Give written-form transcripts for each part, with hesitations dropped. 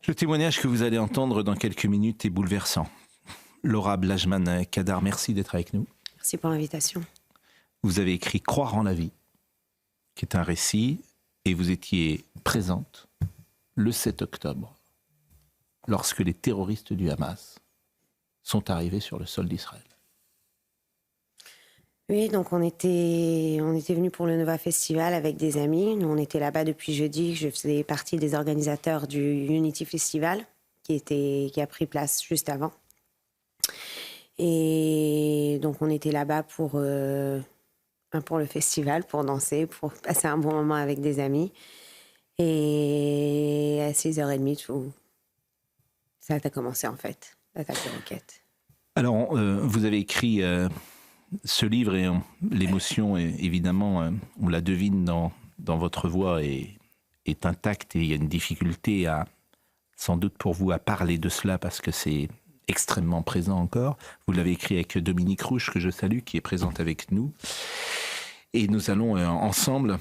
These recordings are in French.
Le témoignage que vous allez entendre dans quelques minutes est bouleversant. Laura Blajman Kadar, merci d'être avec nous. Merci pour l'invitation. Vous avez écrit Croire en la vie, qui est un récit, et vous étiez présente le 7 octobre, lorsque les terroristes du Hamas sont arrivés sur le sol d'Israël. Oui, donc on était venus pour le Nova Festival avec des amis. Nous, on était là-bas depuis jeudi. Je faisais partie des organisateurs du Unity Festival, qui a pris place juste avant. Et donc on était là-bas pour le festival, pour danser, pour passer un bon moment avec des amis. Et à 6h30, ça a commencé en fait, l'attaque de roquettes. Alors, vous avez écrit ce livre et l'émotion, évidemment, on la devine dans votre voix, est intacte, et il y a une difficulté sans doute pour vous à parler de cela parce que c'est extrêmement présent encore. Vous l'avez écrit avec Dominique Rouche, que je salue, qui est présente avec nous. Et nous allons ensemble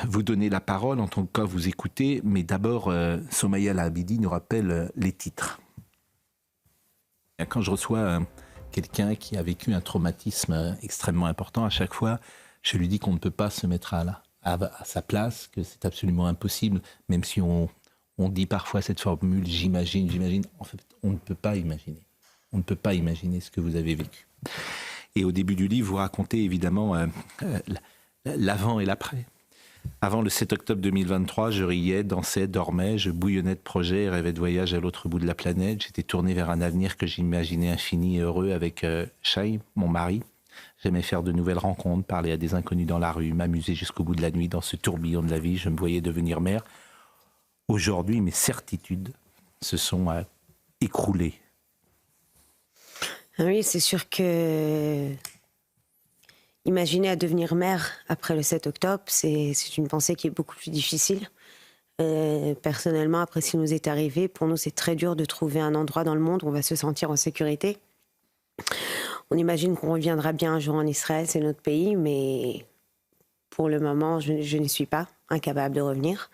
vous donner la parole, en tant que cas vous écoutez, mais d'abord, Somaya Labidi nous rappelle les titres. Quand je reçois quelqu'un qui a vécu un traumatisme extrêmement important, à chaque fois, je lui dis qu'on ne peut pas se mettre à sa place, que c'est absolument impossible, même si on dit parfois cette formule « j'imagine ». En fait, on ne peut pas imaginer. On ne peut pas imaginer ce que vous avez vécu. Et au début du livre, vous racontez évidemment l'avant et l'après. Avant le 7 octobre 2023, je riais, dansais, dormais, je bouillonnais de projets, rêvais de voyage à l'autre bout de la planète. J'étais tourné vers un avenir que j'imaginais infini et heureux avec Shai, mon mari. J'aimais faire de nouvelles rencontres, parler à des inconnus dans la rue, m'amuser jusqu'au bout de la nuit dans ce tourbillon de la vie. Je me voyais devenir mère. Aujourd'hui, mes certitudes se sont écroulées. Oui, c'est sûr que imaginer à devenir mère après le 7 octobre, c'est une pensée qui est beaucoup plus difficile. Personnellement, après ce qui nous est arrivé, pour nous, c'est très dur de trouver un endroit dans le monde où on va se sentir en sécurité. On imagine qu'on reviendra bien un jour en Israël, c'est notre pays, mais pour le moment, je n'y suis pas incapable de revenir.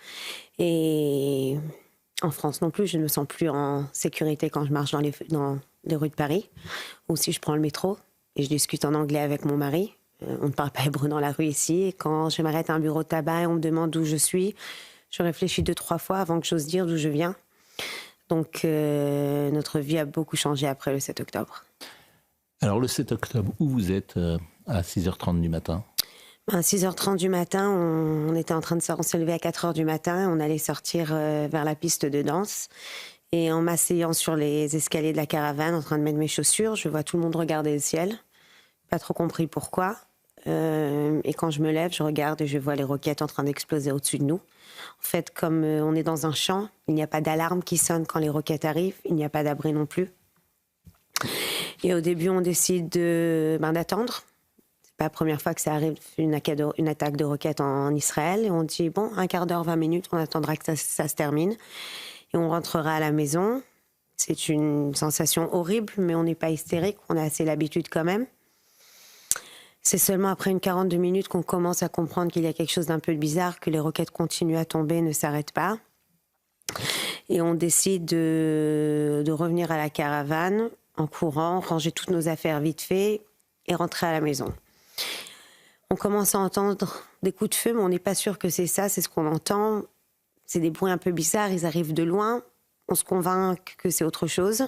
Et en France non plus, je ne me sens plus en sécurité quand je marche dans les rues de Paris, ou si je prends le métro et je discute en anglais avec mon mari. On ne parle pas hébreu dans la rue ici. Et quand je m'arrête à un bureau de tabac et on me demande d'où je suis, je réfléchis 2-3 fois avant que j'ose dire d'où je viens. Donc notre vie a beaucoup changé après le 7 octobre. Alors le 7 octobre, où vous êtes à 6h30 du matin ? À 6h30 du matin, on était en train de se lever à 4h du matin. On allait sortir vers la piste de danse. Et en m'asseyant sur les escaliers de la caravane, en train de mettre mes chaussures, je vois tout le monde regarder le ciel. Pas trop compris pourquoi. Et quand je me lève, je regarde et je vois les roquettes en train d'exploser au-dessus de nous. En fait, comme on est dans un champ, il n'y a pas d'alarme qui sonne quand les roquettes arrivent. Il n'y a pas d'abri non plus. Et au début, on décide d'attendre. C'est pas la première fois que ça arrive, une attaque de roquettes en Israël. Et on dit, bon, 15 minutes, 20 minutes, on attendra que ça se termine. Et on rentrera à la maison. C'est une sensation horrible, mais on n'est pas hystérique. On a assez l'habitude quand même. C'est seulement après une 42 minutes qu'on commence à comprendre qu'il y a quelque chose d'un peu bizarre, que les roquettes continuent à tomber, ne s'arrêtent pas. Et on décide de revenir à la caravane en courant, ranger toutes nos affaires vite fait et rentrer à la maison. On commence à entendre des coups de feu, mais on n'est pas sûr que c'est ça, c'est ce qu'on entend. C'est des bruits un peu bizarres, ils arrivent de loin. On se convainc que c'est autre chose.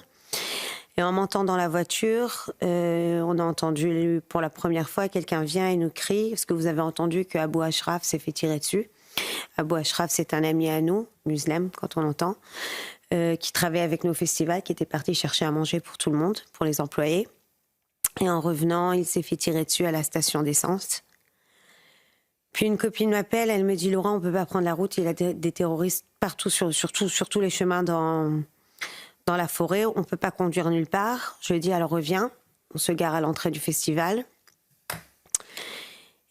Et en montant dans la voiture, on a entendu pour la première fois, quelqu'un vient et nous crie, est-ce que vous avez entendu que Abou Ashraf s'est fait tirer dessus ? Abou Ashraf, c'est un ami à nous, musulman, quand on l'entend, qui travaillait avec nos festivals, qui était parti chercher à manger pour tout le monde, pour les employés. Et en revenant, il s'est fait tirer dessus à la station d'essence. Puis une copine m'appelle, elle me dit « Laura, on ne peut pas prendre la route, il y a des terroristes partout, sur tous les chemins dans la forêt, on ne peut pas conduire nulle part. » Je lui ai dit « Alors reviens, on se gare à l'entrée du festival. »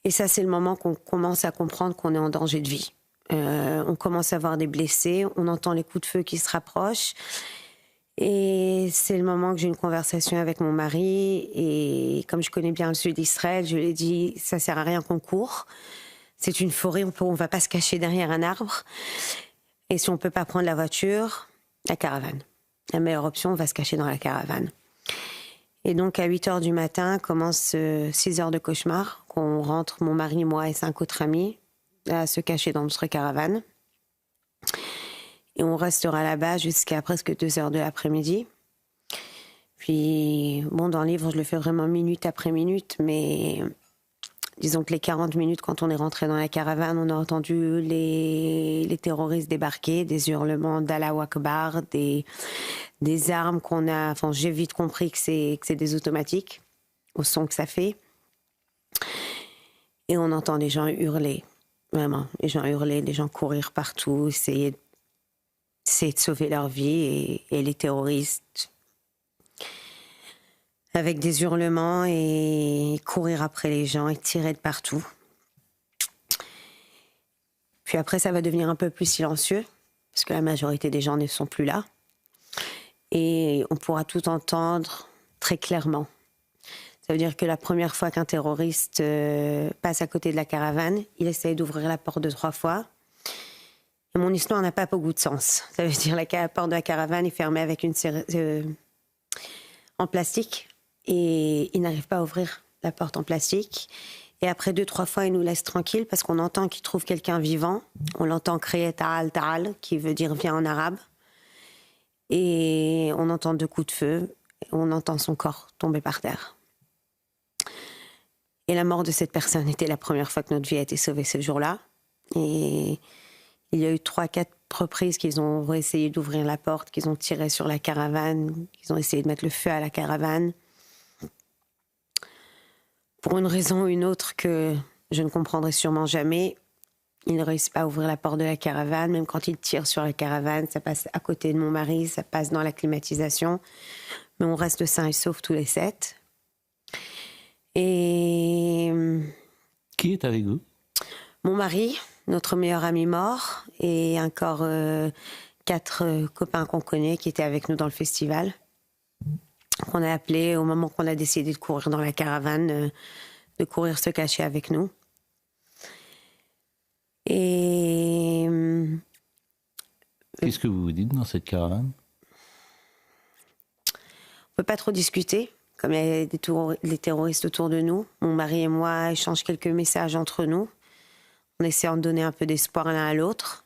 Et ça, c'est le moment qu'on commence à comprendre qu'on est en danger de vie. On commence à voir des blessés, on entend les coups de feu qui se rapprochent. Et c'est le moment que j'ai une conversation avec mon mari. Et comme je connais bien le sud d'Israël, je lui ai dit « Ça ne sert à rien qu'on court. C'est une forêt, on ne va pas se cacher derrière un arbre. Et si on ne peut pas prendre la voiture, la caravane. La meilleure option, on va se cacher dans la caravane. Et donc, à 8h du matin, commence 6 heures de cauchemar. On rentre, mon mari, moi et 5 autres amis, à se cacher dans notre caravane. Et on restera là-bas jusqu'à presque 2 heures de l'après-midi. Puis, bon, dans le livre, je le fais vraiment minute après minute, mais disons que les 40 minutes, quand on est rentré dans la caravane, on a entendu les terroristes débarquer, des hurlements d'Allahu Akbar, des armes qu'on a... Enfin, j'ai vite compris que c'est des automatiques, au son que ça fait. Et on entend des gens hurler, vraiment. Les gens hurler, des gens courir partout, essayer de sauver leur vie. Et les terroristes, avec des hurlements et courir après les gens et tirer de partout. Puis après, ça va devenir un peu plus silencieux, parce que la majorité des gens ne sont plus là. Et on pourra tout entendre très clairement. Ça veut dire que la première fois qu'un terroriste passe à côté de la caravane, il essaye d'ouvrir la porte 2-3 fois. Et mon histoire n'a pas beaucoup de sens. Ça veut dire que la porte de la caravane est fermée avec une en plastique. Et il n'arrive pas à ouvrir la porte en plastique. Et après 2-3 fois, il nous laisse tranquilles parce qu'on entend qu'il trouve quelqu'un vivant. On l'entend crier « Ta'al, Ta'al », qui veut dire « viens » en arabe. Et on entend 2 coups de feu. On entend son corps tomber par terre. Et la mort de cette personne était la première fois que notre vie a été sauvée ce jour-là. Et il y a eu 3-4 reprises qu'ils ont essayé d'ouvrir la porte, qu'ils ont tiré sur la caravane, qu'ils ont essayé de mettre le feu à la caravane. Pour une raison ou une autre que je ne comprendrai sûrement jamais, ils ne réussissent pas à ouvrir la porte de la caravane. Même quand ils tirent sur la caravane, ça passe à côté de mon mari, ça passe dans la climatisation. Mais on reste sains et saufs tous les 7. Et... Qui est avec vous? Mon mari, notre meilleur ami mort, et encore 4 copains qu'on connaît qui étaient avec nous dans le festival. Qu'on a appelé au moment qu'on a décidé de courir dans la caravane, de courir se cacher avec nous. Et... Qu'est-ce que vous vous dites dans cette caravane? On peut pas trop discuter, comme il y a des terroristes autour de nous. Mon mari et moi échangent quelques messages entre nous, en essayant de donner un peu d'espoir l'un à l'autre.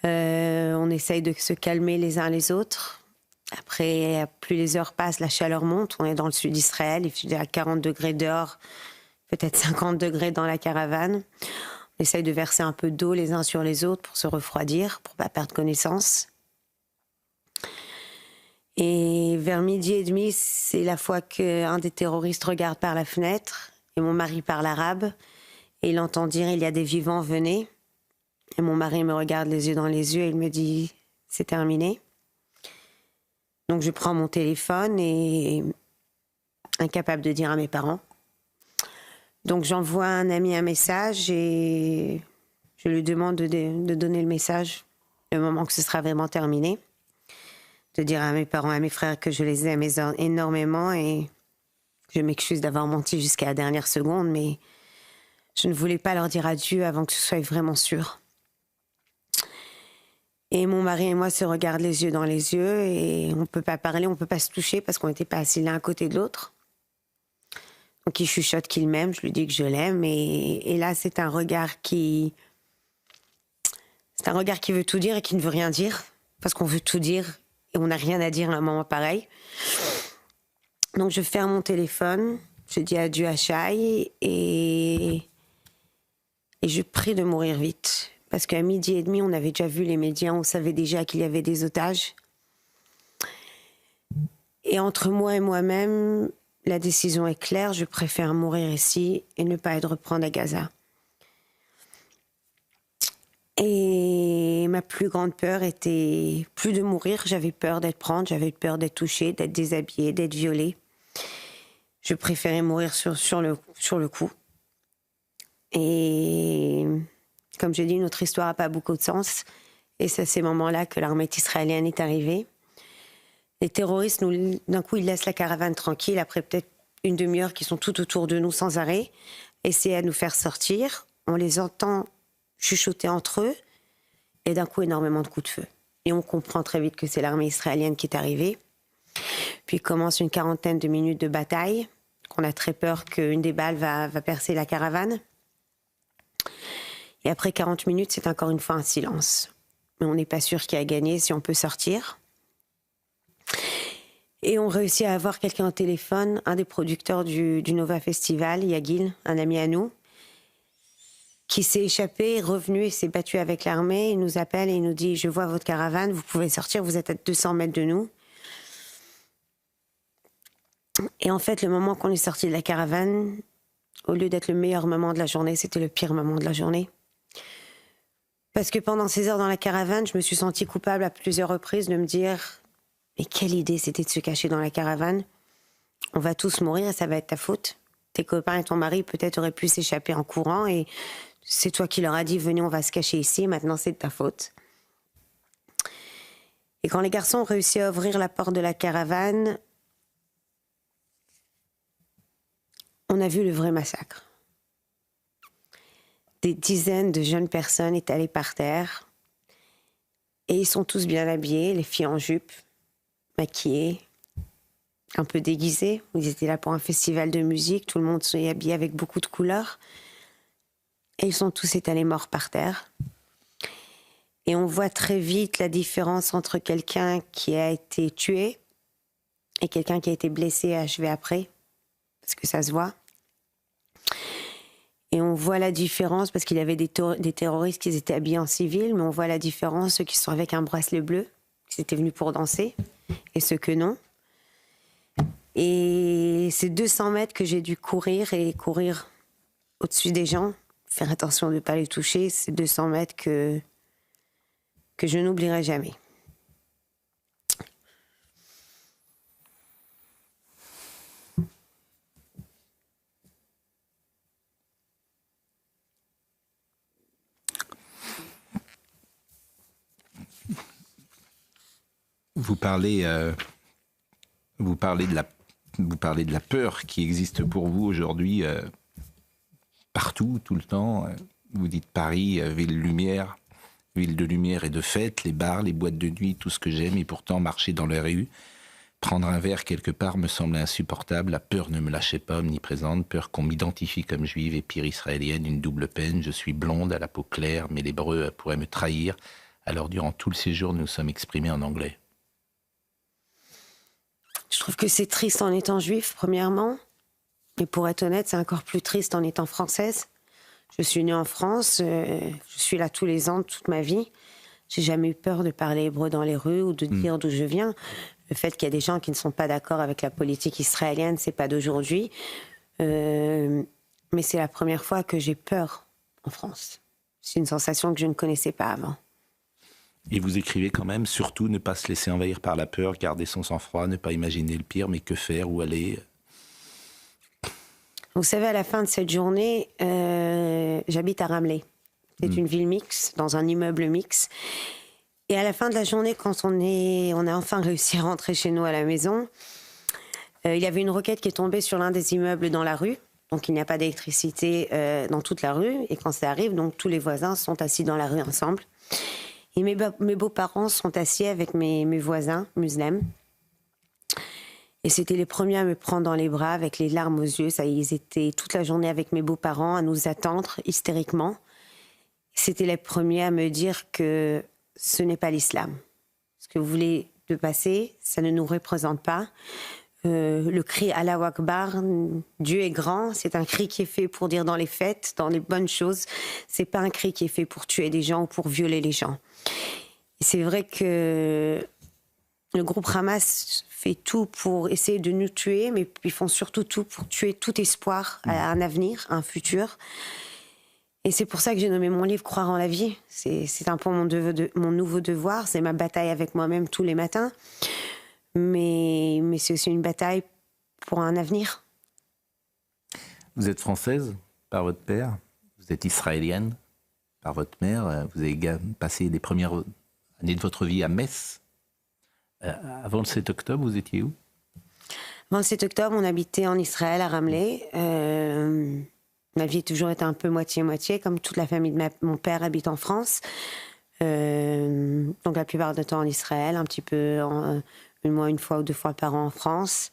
On essaye de se calmer les uns les autres. Après, plus les heures passent, la chaleur monte. On est dans le sud d'Israël, il fait à 40 degrés dehors, peut-être 50 degrés dans la caravane. On essaye de verser un peu d'eau les uns sur les autres pour se refroidir, pour ne pas perdre connaissance. Et vers 12h30, c'est la fois qu'un des terroristes regarde par la fenêtre, et mon mari parle arabe, et il entend dire « il y a des vivants, venez ». Et mon mari me regarde les yeux dans les yeux et il me dit « c'est terminé ». Donc je prends mon téléphone et incapable de dire à mes parents. Donc j'envoie à un ami un message et je lui demande de donner le message le moment que ce sera vraiment terminé. De dire à mes parents, à mes frères que je les aime énormément et je m'excuse d'avoir menti jusqu'à la dernière seconde, mais je ne voulais pas leur dire adieu avant que ce soit vraiment sûr. Et mon mari et moi se regardent les yeux dans les yeux et on ne peut pas parler, on ne peut pas se toucher parce qu'on n'était pas assis l'un à côté de l'autre. Donc il chuchote qu'il m'aime, je lui dis que je l'aime et là c'est un regard qui veut tout dire et qui ne veut rien dire parce qu'on veut tout dire et on n'a rien à dire à un moment pareil. Donc je ferme mon téléphone, je dis adieu à Shai et je prie de mourir vite. Parce qu'à 12h30, on avait déjà vu les médias, on savait déjà qu'il y avait des otages. Et entre moi et moi-même, la décision est claire, je préfère mourir ici et ne pas être reprendre à Gaza. Et ma plus grande peur était plus de mourir, j'avais peur d'être prendre, j'avais peur d'être touchée, d'être déshabillée, d'être violée. Je préférais mourir sur le coup. Et... comme je dis, notre histoire n'a pas beaucoup de sens. Et c'est à ces moments-là que l'armée israélienne est arrivée. Les terroristes, d'un coup, ils laissent la caravane tranquille. Après peut-être une demi-heure qu'ils sont tout autour de nous sans arrêt, essayer à nous faire sortir. On les entend chuchoter entre eux. Et d'un coup, énormément de coups de feu. Et on comprend très vite que c'est l'armée israélienne qui est arrivée. Puis commence une 40aine de minutes de bataille. On a très peur qu'une des balles va percer la caravane. Et après 40 minutes, c'est encore une fois un silence. Mais on n'est pas sûr qui a gagné, si on peut sortir. Et on réussit à avoir quelqu'un au téléphone, un des producteurs du Nova Festival, Yagil, un ami à nous, qui s'est échappé, est revenu et s'est battu avec l'armée. Il nous appelle et il nous dit « Je vois votre caravane, vous pouvez sortir, vous êtes à 200 mètres de nous. » Et en fait, le moment qu'on est sorti de la caravane, au lieu d'être le meilleur moment de la journée, c'était le pire moment de la journée. Parce que pendant ces heures dans la caravane, je me suis sentie coupable à plusieurs reprises de me dire « Mais quelle idée c'était de se cacher dans la caravane. On va tous mourir et ça va être ta faute. Tes copains et ton mari peut-être auraient pu s'échapper en courant et c'est toi qui leur as dit « Venez, on va se cacher ici, maintenant c'est de ta faute. » Et quand les garçons ont réussi à ouvrir la porte de la caravane, on a vu le vrai massacre. Des dizaines de jeunes personnes étalées par terre. Et ils sont tous bien habillés, les filles en jupe, maquillées, un peu déguisées. Ils étaient là pour un festival de musique, tout le monde s'est habillé avec beaucoup de couleurs. Et ils sont tous étalés morts par terre. Et on voit très vite la différence entre quelqu'un qui a été tué et quelqu'un qui a été blessé et achevé après. Parce que ça se voit. Et on voit la différence, parce qu'il y avait des terroristes qui étaient habillés en civil, mais on voit la différence, ceux qui sont avec un bracelet bleu, qui étaient venus pour danser, et ceux que non. Et c'est 200 mètres que j'ai dû courir, et courir au-dessus des gens, faire attention de ne pas les toucher. C'est 200 mètres que je n'oublierai jamais. Vous parlez de la peur qui existe pour vous aujourd'hui partout, tout le temps. Vous dites Paris, ville de lumière et de fête, les bars, les boîtes de nuit, tout ce que j'aime, et pourtant marcher dans les rues, prendre un verre quelque part me semble insupportable. La peur ne me lâchait pas, omniprésente, peur qu'on m'identifie comme juive et pire israélienne, une double peine. Je suis blonde, à la peau claire, mais l'hébreu pourrait me trahir. Alors durant tout le séjour, nous sommes exprimés en anglais. Je trouve que c'est triste en étant juif, premièrement. Et pour être honnête, c'est encore plus triste en étant française. Je suis née en France, je suis là tous les ans, toute ma vie. J'ai jamais eu peur de parler hébreu dans les rues ou de dire d'où je viens. Le fait qu'il y a des gens qui ne sont pas d'accord avec la politique israélienne, c'est pas d'aujourd'hui. Mais c'est la première fois que j'ai peur en France. C'est une sensation que je ne connaissais pas avant. Et vous écrivez quand même, surtout ne pas se laisser envahir par la peur, garder son sang-froid, ne pas imaginer le pire, mais que faire, où aller? Vous savez, à la fin de cette journée, j'habite à Ramleh. C'est une ville mixte, dans un immeuble mixte. Et à la fin de la journée, quand on a enfin réussi à rentrer chez nous à la maison, il y avait une roquette qui est tombée sur l'un des immeubles dans la rue. Donc il n'y a pas d'électricité dans toute la rue. Et quand ça arrive, donc tous les voisins sont assis dans la rue ensemble. Et mes beaux-parents sont assis avec mes voisins musulmans. Et c'était les premiers à me prendre dans les bras avec les larmes aux yeux. Ça, ils étaient toute la journée avec mes beaux-parents à nous attendre hystériquement. C'était les premiers à me dire que ce n'est pas l'islam. Ce que vous voulez de passer, ça ne nous représente pas. Le cri Allahu Akbar, Dieu est grand, c'est un cri qui est fait pour dire dans les fêtes, dans les bonnes choses. C'est pas un cri qui est fait pour tuer des gens ou pour violer les gens. Et c'est vrai que le groupe Hamas fait tout pour essayer de nous tuer, mais ils font surtout tout pour tuer tout espoir à un avenir, à un futur. Et c'est pour ça que j'ai nommé mon livre Croire en la vie. C'est un peu mon nouveau devoir, c'est ma bataille avec moi-même tous les matins. Mais c'est aussi une bataille pour un avenir. Vous êtes française par votre père, vous êtes israélienne par votre mère, vous avez passé les premières années de votre vie à Metz. Avant le 7 octobre, vous étiez où? Avant le 7 octobre, on habitait en Israël, à Ramleh. Ma vie a toujours été un peu moitié-moitié, comme toute la famille de mon père habite en France. Donc la plupart du temps en Israël, un petit peu une fois ou 2 fois par an en France.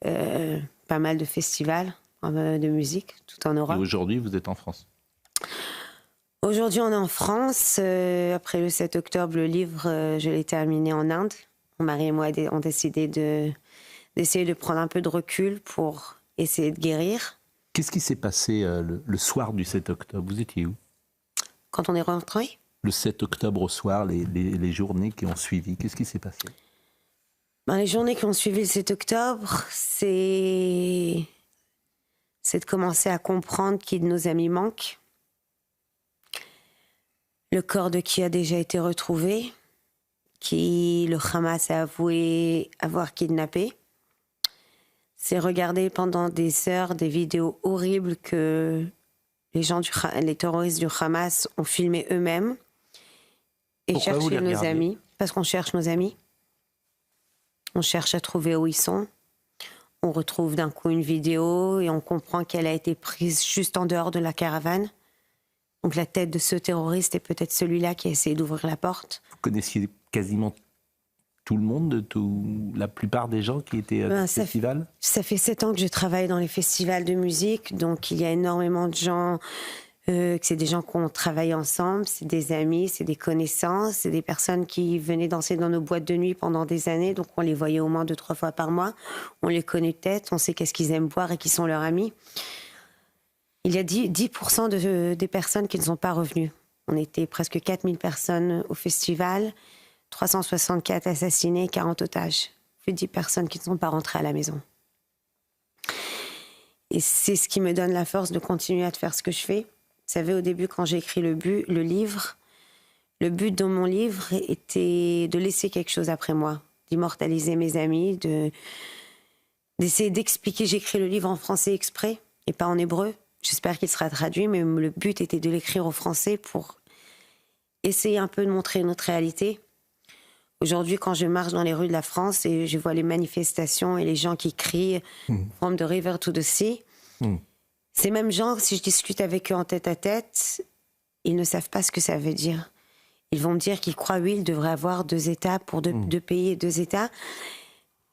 Pas mal de festivals de musique, tout en Europe. Et aujourd'hui, vous êtes en France? Aujourd'hui, on est en France. Après le 7 octobre, le livre, je l'ai terminé en Inde. Mon mari et moi ont décidé d'essayer de prendre un peu de recul pour essayer de guérir. Qu'est-ce qui s'est passé le soir du 7 octobre? Vous étiez où? Quand on est rentré? Le 7 octobre au soir, les journées qui ont suivi, qu'est-ce qui s'est passé? Les journées qui ont suivi le 7 octobre, c'est de commencer à comprendre qui de nos amis manque. Le corps de qui a déjà été retrouvé, qui le Hamas a avoué avoir kidnappé. C'est regarder pendant des heures des vidéos horribles que les terroristes du Hamas ont filmées eux-mêmes. Et Pourquoi vous chercher les nos regardez? amis. Parce qu'on cherche nos amis. On cherche à trouver où ils sont. On retrouve d'un coup une vidéo et on comprend qu'elle a été prise juste en dehors de la caravane. Donc la tête de ce terroriste est peut-être celui-là qui a essayé d'ouvrir la porte. Vous connaissiez quasiment tout le monde, la plupart des gens qui étaient à ce festival? Ça fait 7 ans que je travaille dans les festivals de musique, donc il y a énormément de gens, c'est des gens qui ont travaillé ensemble, c'est des amis, c'est des connaissances, c'est des personnes qui venaient danser dans nos boîtes de nuit pendant des années, donc on les voyait au moins 2-3 fois par mois, on les connaît peut-être, on sait qu'est-ce qu'ils aiment boire et qui sont leurs amis. Il y a 10% des personnes qui ne sont pas revenues. On était presque 4000 personnes au festival, 364 assassinés, 40 otages. Plus de 10 personnes qui ne sont pas rentrées à la maison. Et c'est ce qui me donne la force de continuer à faire ce que je fais. Vous savez, au début, quand j'ai écrit le livre, le but de mon livre était de laisser quelque chose après moi, d'immortaliser mes amis, d'essayer d'expliquer. J'ai écrit le livre en français exprès et pas en hébreu. J'espère qu'il sera traduit, mais le but était de l'écrire au français pour essayer un peu de montrer notre réalité. Aujourd'hui, quand je marche dans les rues de la France et je vois les manifestations et les gens qui crient « From the river to the sea », ces mêmes gens, si je discute avec eux en tête-à-tête, ils ne savent pas ce que ça veut dire. Ils vont me dire qu'ils croient, oui, il devrait avoir 2 États pour 2 pays et 2 États.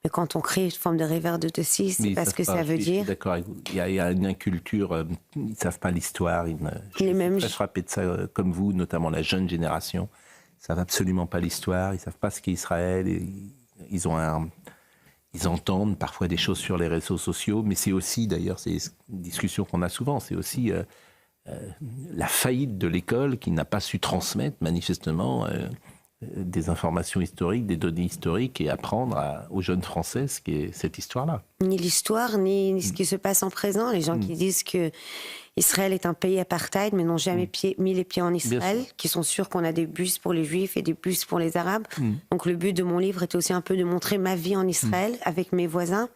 Mais quand on crie « From the river to the sea », c'est pas ce que ça veut dire. Je suis d'accord avec vous. Il y a une inculture, ils ne savent pas l'histoire. Je suis très frappé de ça, comme vous, notamment la jeune génération. Ils ne savent absolument pas l'histoire, ils ne savent pas ce qu'est Israël. Ils entendent parfois des choses sur les réseaux sociaux, mais c'est aussi, d'ailleurs, c'est une discussion qu'on a souvent, c'est aussi la faillite de l'école qui n'a pas su transmettre manifestement des informations historiques, des données historiques et apprendre aux jeunes Français ce qu'est cette histoire-là. Ni l'histoire, ni ce qui se passe en présent. Les gens qui disent que Israël est un pays apartheid, mais n'ont jamais mis les pieds en Israël, qui sont sûrs qu'on a des bus pour les Juifs et des bus pour les Arabes. Donc le but de mon livre était aussi un peu de montrer ma vie en Israël avec mes voisins.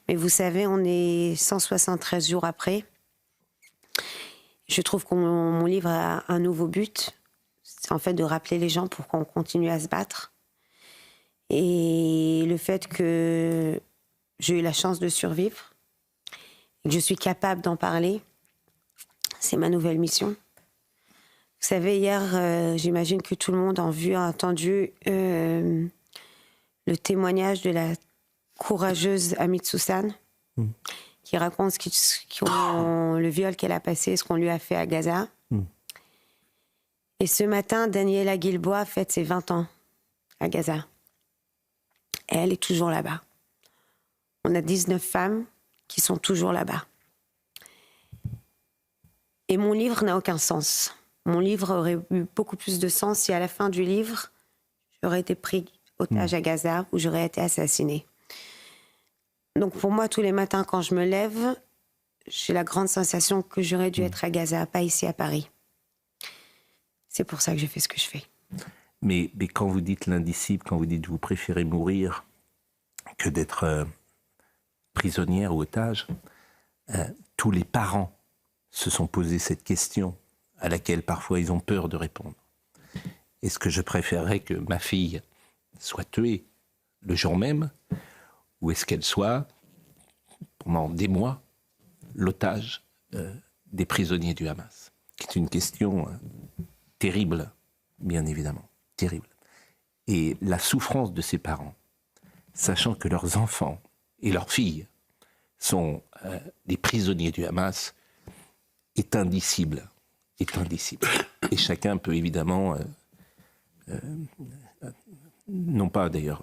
Mais vous savez, on est 173 jours après. Je trouve que mon livre a un nouveau but. C'est en fait de rappeler les gens pour qu'on continue à se battre. Et le fait que j'ai eu la chance de survivre, et que je suis capable d'en parler, c'est ma nouvelle mission. Vous savez, hier, j'imagine que tout le monde a entendu le témoignage de la courageuse Amit Soussan, qui raconte le viol qu'elle a passé, ce qu'on lui a fait à Gaza. Et ce matin, Daniela Gilboa fête ses 20 ans à Gaza. Et elle est toujours là-bas. On a 19 femmes qui sont toujours là-bas. Et mon livre n'a aucun sens. Mon livre aurait eu beaucoup plus de sens si à la fin du livre, j'aurais été pris otage à Gaza ou j'aurais été assassinée. Donc pour moi, tous les matins quand je me lève, j'ai la grande sensation que j'aurais dû être à Gaza, pas ici à Paris. C'est pour ça que je fais ce que je fais. Mais quand vous dites l'indicible, quand vous dites vous préférez mourir que d'être prisonnière ou otage, tous les parents se sont posé cette question à laquelle parfois ils ont peur de répondre. Est-ce que je préférerais que ma fille soit tuée le jour même, ou est-ce qu'elle soit, pendant des mois, l'otage des prisonniers du Hamas? C'est une question terrible, bien évidemment, terrible. et la souffrance de ces parents, sachant que leurs enfants et leurs filles sont des prisonniers du Hamas, est indicible. Et chacun peut évidemment, non pas d'ailleurs,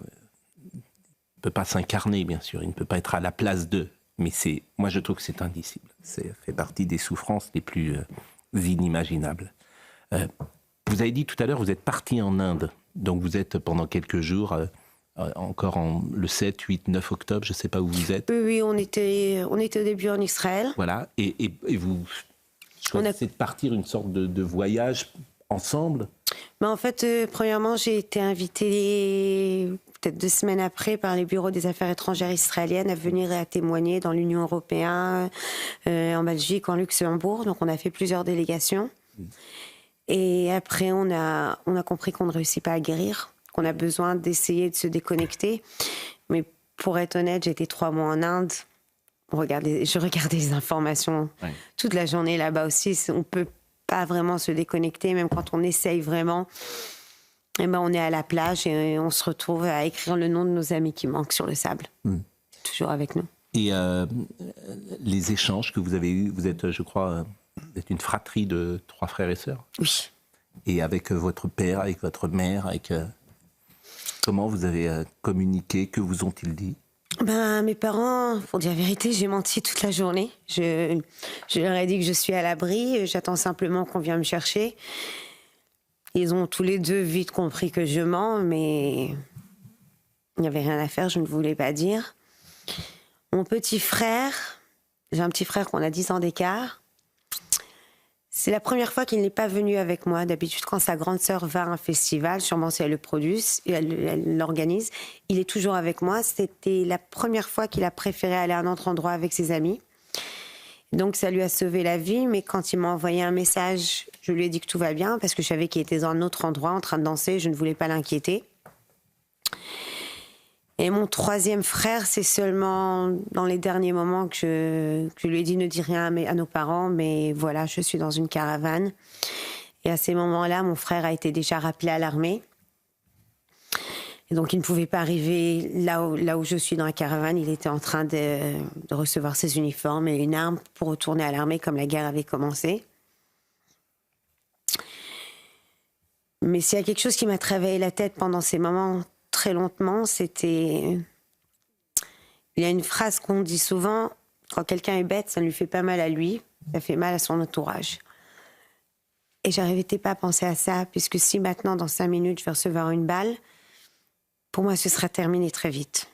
ne peut pas s'incarner bien sûr, il ne peut pas être à la place d'eux, mais moi je trouve que c'est indicible. Ça fait partie des souffrances les plus inimaginables. Vous avez dit tout à l'heure, vous êtes parti en Inde, donc vous êtes pendant quelques jours, encore le 7, 8, 9 octobre, je ne sais pas où vous êtes. Oui, on était au début en Israël. Voilà, et vous choisissez de partir une sorte de voyage ensemble. Mais en fait, premièrement, j'ai été invitée peut-être 2 semaines après par les bureaux des affaires étrangères israéliennes à venir et à témoigner dans l'Union européenne, en Belgique, en Luxembourg. Donc on a fait plusieurs délégations. Et après, on a compris qu'on ne réussit pas à guérir, qu'on a besoin d'essayer de se déconnecter. Mais pour être honnête, j'ai été 3 mois en Inde. Je regardais les informations toute la journée là-bas aussi. On peut pas vraiment se déconnecter, même quand on essaye vraiment. Et on est à la plage et on se retrouve à écrire le nom de nos amis qui manquent sur le sable. C'est toujours avec nous. Et les échanges que vous avez eus, vous êtes, je crois, vous êtes une fratrie de 3 frères et sœurs. Oui. Et avec votre père, avec votre mère, comment vous avez communiqué, que vous ont-ils dit? Mes parents, pour dire la vérité, j'ai menti toute la journée. Je leur ai dit que je suis à l'abri, j'attends simplement qu'on vienne me chercher. Ils ont tous les deux vite compris que je mens, mais il n'y avait rien à faire, je ne voulais pas dire. Mon petit frère, j'ai un petit frère qu'on a 10 ans d'écart. C'est la première fois qu'il n'est pas venu avec moi. D'habitude, quand sa grande sœur va à un festival, sûrement si elle le produit, et elle l'organise, il est toujours avec moi. C'était la première fois qu'il a préféré aller à un autre endroit avec ses amis. Donc ça lui a sauvé la vie, mais quand il m'a envoyé un message, je lui ai dit que tout va bien, parce que je savais qu'il était dans un autre endroit en train de danser, je ne voulais pas l'inquiéter. Et mon 3e frère, c'est seulement dans les derniers moments que je lui ai dit ne dis rien à nos parents, mais voilà, je suis dans une caravane. Et à ces moments-là, mon frère a été déjà rappelé à l'armée. Et donc il ne pouvait pas arriver là où je suis dans la caravane. Il était en train de recevoir ses uniformes et une arme pour retourner à l'armée comme la guerre avait commencé. Mais s'il y a quelque chose qui m'a travaillé la tête pendant ces moments très lentement, c'était... Il y a une phrase qu'on dit souvent, quand quelqu'un est bête, ça ne lui fait pas mal à lui, ça fait mal à son entourage. Et j'arrivais pas à penser à ça, puisque si maintenant, dans 5 minutes, je vais recevoir une balle, pour moi, ce sera terminé très vite.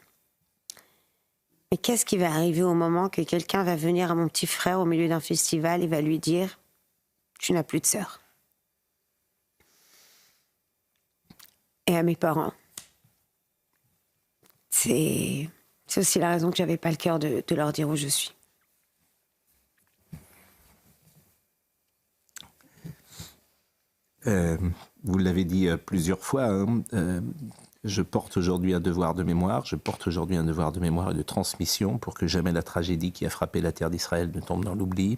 Mais qu'est-ce qui va arriver au moment que quelqu'un va venir à mon petit frère au milieu d'un festival et va lui dire « Tu n'as plus de sœur ». Et à mes parents. C'est aussi la raison que j'avais pas le cœur de leur dire où je suis. Vous l'avez dit plusieurs fois, je porte aujourd'hui un devoir de mémoire, et de transmission pour que jamais la tragédie qui a frappé la terre d'Israël ne tombe dans l'oubli.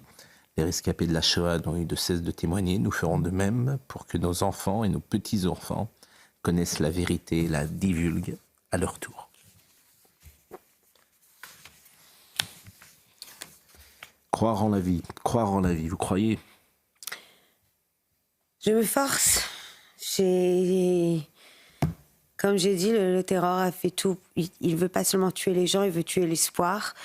Les rescapés de la Shoah n'ont eu de cesse de témoigner. Nous ferons de même pour que nos enfants et nos petits-enfants connaissent la vérité et la divulguent à leur tour. Croire en la vie, vous croyez? Je me force. Comme j'ai dit, le terror a fait tout. Il ne veut pas seulement tuer les gens, il veut tuer l'espoir.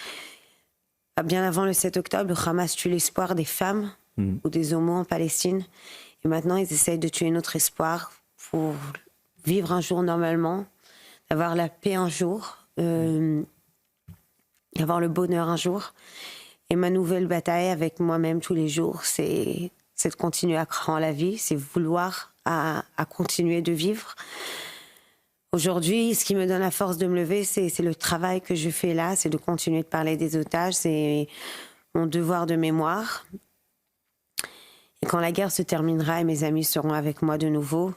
Bien avant le 7 octobre, le Hamas tue l'espoir des femmes ou des homos en Palestine. Et maintenant, ils essayent de tuer notre espoir pour vivre un jour normalement, avoir la paix un jour, avoir le bonheur un jour. Et ma nouvelle bataille avec moi-même tous les jours, c'est de continuer à croire en la vie, c'est vouloir à continuer de vivre. Aujourd'hui, ce qui me donne la force de me lever, c'est le travail que je fais là, c'est de continuer de parler des otages, c'est mon devoir de mémoire. Et quand la guerre se terminera et mes amis seront avec moi de nouveau,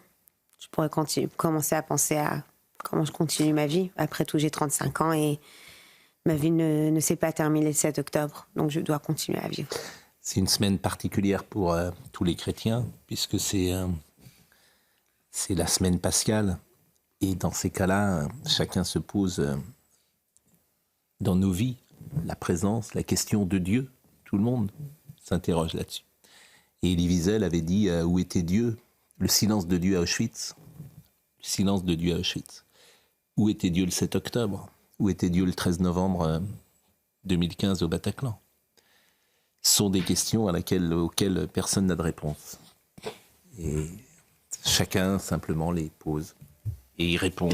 je pourrai commencer à penser à comment je continue ma vie. Après tout, j'ai 35 ans et ma vie ne s'est pas terminée le 7 octobre, donc je dois continuer à vivre. C'est une semaine particulière pour tous les chrétiens, puisque c'est la semaine pascale. Et dans ces cas-là, chacun se pose dans nos vies la présence, la question de Dieu. Tout le monde s'interroge là-dessus. Et Elie Wiesel avait dit où était Dieu? Le silence de Dieu à Auschwitz. Le silence de Dieu à Auschwitz. Où était Dieu le 7 octobre? Où était Dieu le 13 novembre 2015 au Bataclan? Ce sont des questions auxquelles personne n'a de réponse. Et chacun simplement les pose. Et il répond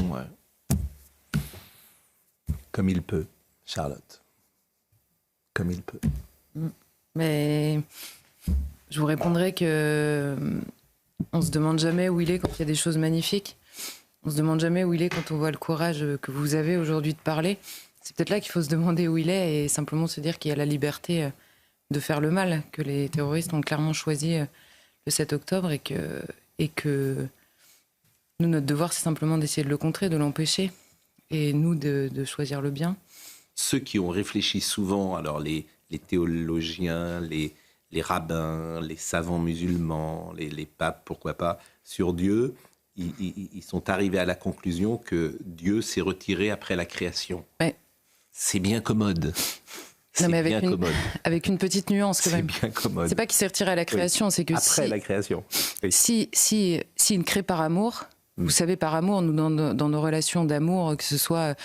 comme il peut, Charlotte. Comme il peut. Mais je vous répondrai que on se demande jamais où il est quand il y a des choses magnifiques. On se demande jamais où il est quand on voit le courage que vous avez aujourd'hui de parler. C'est peut-être là qu'il faut se demander où il est et simplement se dire qu'il y a la liberté de faire le mal, que les terroristes ont clairement choisi le 7 octobre et que nous, notre devoir, c'est simplement d'essayer de le contrer, de l'empêcher, et nous, de choisir le bien. Ceux qui ont réfléchi souvent, alors les théologiens, les rabbins, les savants musulmans, les papes, pourquoi pas, sur Dieu, ils sont arrivés à la conclusion que Dieu s'est retiré après la création. Ouais. C'est bien commode. Non, mais avec une petite nuance quand même. C'est bien commode. C'est pas qu'il s'est retiré à la création, c'est que après la création. Oui. S'il ne crée par amour, vous savez, par amour, nous, dans nos relations d'amour, que ce soit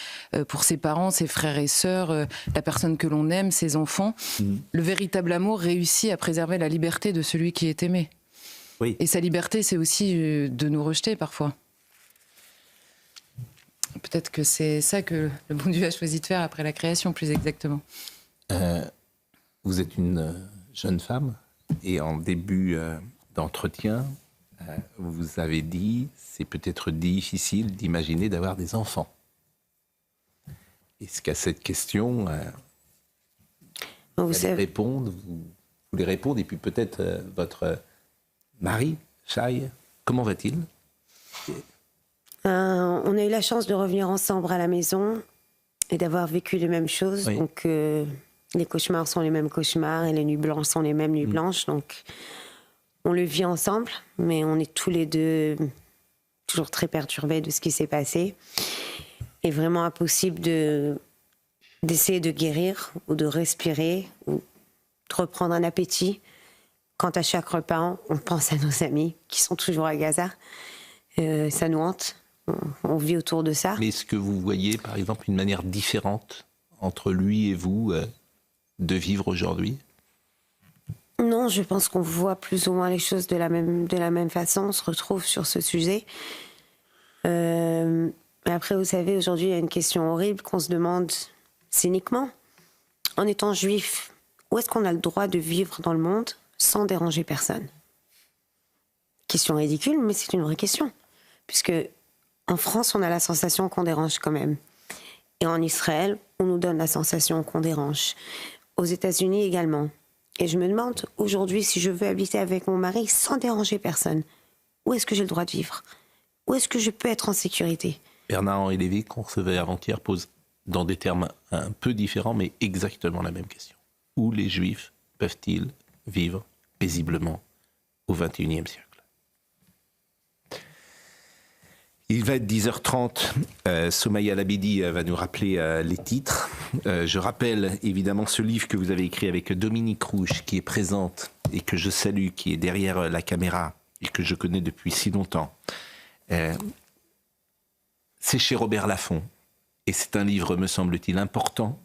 pour ses parents, ses frères et sœurs, la personne que l'on aime, ses enfants, le véritable amour réussit à préserver la liberté de celui qui est aimé. Oui. Et sa liberté, c'est aussi de nous rejeter parfois. Peut-être que c'est ça que le bon Dieu a choisi de faire après la création, plus exactement. Vous êtes une jeune femme et en début d'entretien, vous avez dit c'est peut-être difficile d'imaginer d'avoir des enfants. Est-ce qu'à cette question, vous allez répondre, vous voulez répondre, et puis peut-être votre mari, Shai, comment va-t-il? On a eu la chance de revenir ensemble à la maison et d'avoir vécu les mêmes choses. Oui. Donc, les cauchemars sont les mêmes cauchemars et les nuits blanches sont les mêmes nuits blanches. Donc, on le vit ensemble, mais on est tous les deux toujours très perturbés de ce qui s'est passé. Et vraiment impossible d'essayer de guérir ou de respirer ou de reprendre un appétit quand à chaque repas, on pense à nos amis qui sont toujours à Gaza. Ça nous hante. On vit autour de ça. Mais est-ce que vous voyez, par exemple, une manière différente entre lui et vous de vivre aujourd'hui? Non, je pense qu'on voit plus ou moins les choses de la même façon. On se retrouve sur ce sujet. Après, vous savez, aujourd'hui, il y a une question horrible qu'on se demande cyniquement. En étant juif, où est-ce qu'on a le droit de vivre dans le monde sans déranger personne? Question ridicule, mais c'est une vraie question. Puisque en France, on a la sensation qu'on dérange quand même. Et en Israël, on nous donne la sensation qu'on dérange. Aux États-Unis également. Et je me demande, aujourd'hui, si je veux habiter avec mon mari sans déranger personne, où est-ce que j'ai le droit de vivre? Où est-ce que je peux être en sécurité? Bernard-Henri Lévy, qu'on recevait avant-hier, pose dans des termes un peu différents, mais exactement la même question. Où les Juifs peuvent-ils vivre paisiblement au XXIe siècle? Il va être 10h30. Soumaïa Labidi va nous rappeler les titres. Je rappelle évidemment ce livre que vous avez écrit avec Dominique Rouge, qui est présente et que je salue, qui est derrière la caméra et que je connais depuis si longtemps. C'est chez Robert Laffont. Et c'est un livre, me semble-t-il, important.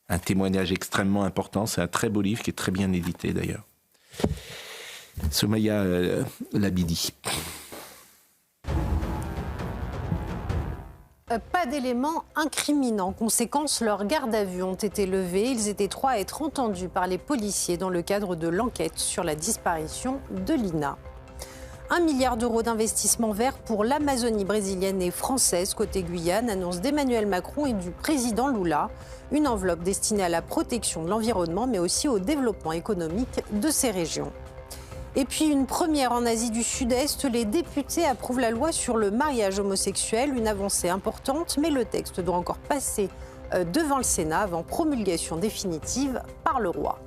Un témoignage extrêmement important. C'est un très beau livre qui est très bien édité d'ailleurs. Soumaïa Labidi. Pas d'éléments incriminants. Conséquence, leurs gardes à vue ont été levés. Ils étaient 3 à être entendus par les policiers dans le cadre de l'enquête sur la disparition de Lina. 1 milliard d'euros d'investissement vert pour l'Amazonie brésilienne et française côté Guyane, annonce d'Emmanuel Macron et du président Lula. Une enveloppe destinée à la protection de l'environnement, mais aussi au développement économique de ces régions. Et puis une première en Asie du Sud-Est, les députés approuvent la loi sur le mariage homosexuel, une avancée importante, mais le texte doit encore passer devant le Sénat avant promulgation définitive par le roi.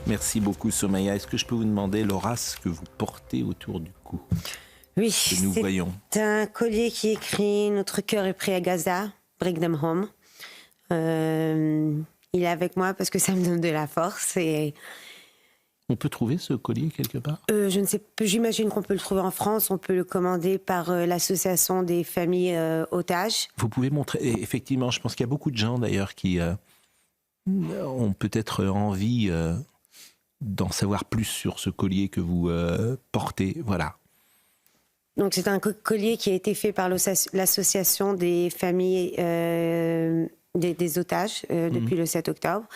Merci beaucoup Soumaïa. Est-ce que je peux vous demander, Laura, ce que vous portez autour du cou? Oui, que nous voyons. C'est un collier qui écrit « Notre cœur est prêt à Gaza, bring them home ». Il est avec moi parce que ça me donne de la force. Et On peut trouver ce collier quelque part? je ne sais pas, j'imagine qu'on peut le trouver en France. On peut le commander par l'association des familles otages. Vous pouvez montrer. Et effectivement, je pense qu'il y a beaucoup de gens d'ailleurs qui ont peut-être envie d'en savoir plus sur ce collier que vous portez. Voilà. Donc c'est un collier qui a été fait par l'association des familles des otages depuis le 7 octobre.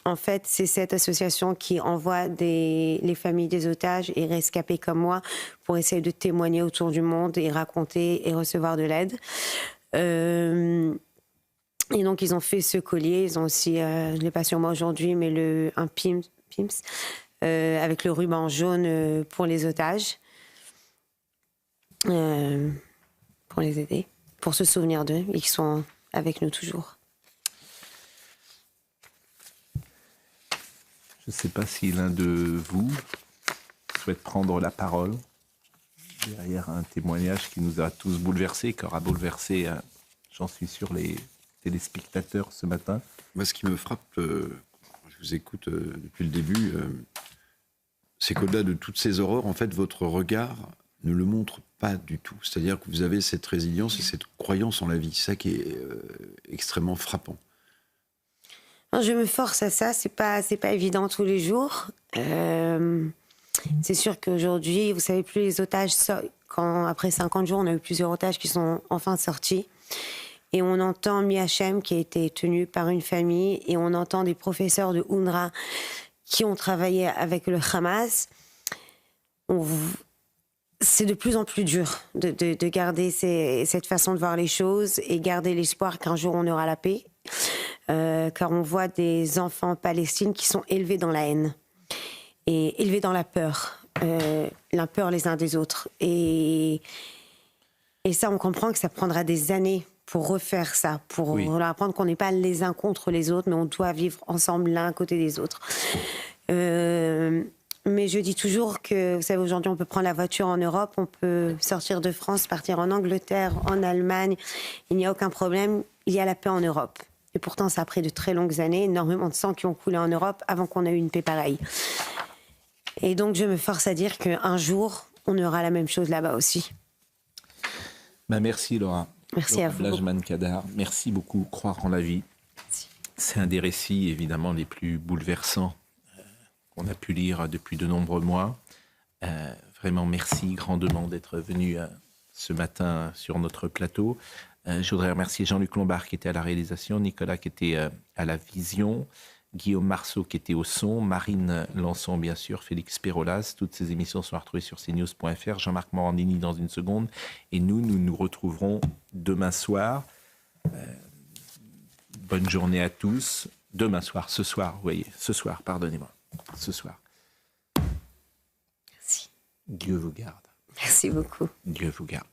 En fait, c'est cette association qui envoie les familles des otages et rescapés comme moi pour essayer de témoigner autour du monde et raconter et recevoir de l'aide. Et donc, ils ont fait ce collier. Ils ont aussi, je ne l'ai pas sur moi aujourd'hui, mais un Pims avec le ruban jaune pour les otages, pour les aider, pour se souvenir d'eux et qui sont avec nous toujours. Je ne sais pas si l'un de vous souhaite prendre la parole derrière un témoignage qui nous a tous bouleversés, qui aura bouleversé, j'en suis sûr, les téléspectateurs ce matin. Moi, ce qui me frappe, je vous écoute depuis le début, c'est qu'au-delà de toutes ces horreurs, en fait, votre regard ne le montre pas du tout. C'est-à-dire que vous avez cette résilience et cette croyance en la vie. C'est ça qui est extrêmement frappant. Je me force à ça, c'est pas évident tous les jours. C'est sûr qu'aujourd'hui, vous savez, plus les otages, après 50 jours, on a eu plusieurs otages qui sont enfin sortis. Et on entend Miachem qui a été tenu par une famille, et on entend des professeurs de UNRWA qui ont travaillé avec le Hamas. C'est de plus en plus dur de garder cette façon de voir les choses et garder l'espoir qu'un jour on aura la paix. Car on voit des enfants palestiniens qui sont élevés dans la haine et élevés dans la peur les uns des autres. Et ça, on comprend que ça prendra des années pour refaire ça, pour leur apprendre qu'on n'est pas les uns contre les autres, mais on doit vivre ensemble l'un à côté des autres. Mais je dis toujours que, vous savez, aujourd'hui, on peut prendre la voiture en Europe, on peut sortir de France, partir en Angleterre, en Allemagne. Il n'y a aucun problème, il y a la paix en Europe. Et pourtant, ça a pris de très longues années, énormément de sang qui ont coulé en Europe avant qu'on ait eu une paix pareille. Et donc, je me force à dire qu'un jour, on aura la même chose là-bas aussi. Merci Laura. Merci à vous. Blajman Kadar, merci beaucoup. Croire en la vie. Merci. C'est un des récits évidemment les plus bouleversants qu'on a pu lire depuis de nombreux mois. Vraiment merci grandement d'être venu ce matin sur notre plateau. Je voudrais remercier Jean-Luc Lombard qui était à la réalisation, Nicolas qui était à la vision, Guillaume Marceau qui était au son, Marine Lançon bien sûr, Félix Pérolas. Toutes ces émissions sont retrouvées sur cnews.fr. Jean-Marc Morandini dans une seconde. Et nous nous retrouverons demain soir. Bonne journée à tous. Demain soir, ce soir, vous voyez, ce soir, pardonnez-moi, ce soir. Merci. Dieu vous garde. Merci beaucoup. Dieu vous garde.